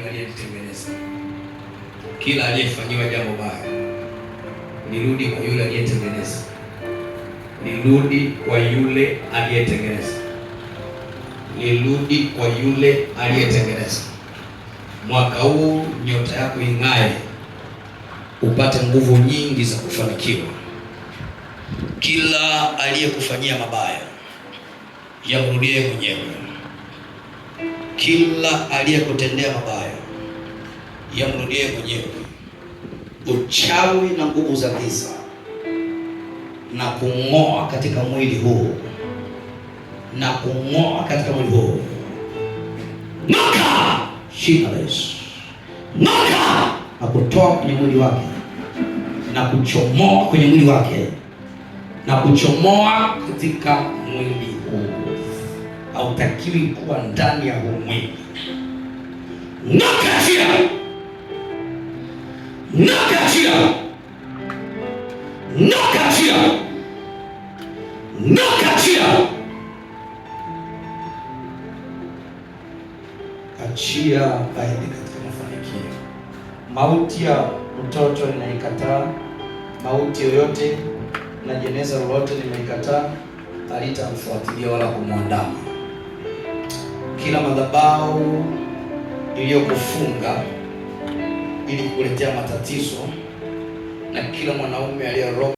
yule aliyetengeneza. Kila aliyefanyiwa jambo baya lirudi kwa yule aliyetengeneza, lirudi kwa yule aliyetengeneza, lirudi kwa yule aliyetengeneza. Mwaka huu nyota yako ing'ae, upate nguvu nyingi za kufanikiwa. Kila aliyekufanyia mabaya yamrudie mwenyewe. Kila aliyekutendea mabaya yamrudie mwenyewe. Uchawi na nguvu za giza na kung'oa katika mwili huu, na kung'oa katika mwili huu. Ng'oka! Shika Yesu. Ng'oka! Na kutoa kwenye mwili wake, na kuchomoa kwenye mwili wake, na kuchomoa katika mwili huu. Hautakiwi kuwa ndani ya huu mwili. Ng'oka! Achia! Ng'oka! Achia! Ng'oka! Achia! Ng'oka! Achia! Achia aende katika mafanikio. Mauti ya mtoto ninaikataa. Mauti yoyote na jeneza lolote nimeikataa, halitamfuatilia wala kumwandama. Kila madhabahu iliyokufunga ili kukuletea matatizo, na kila mwanaume aliyeroga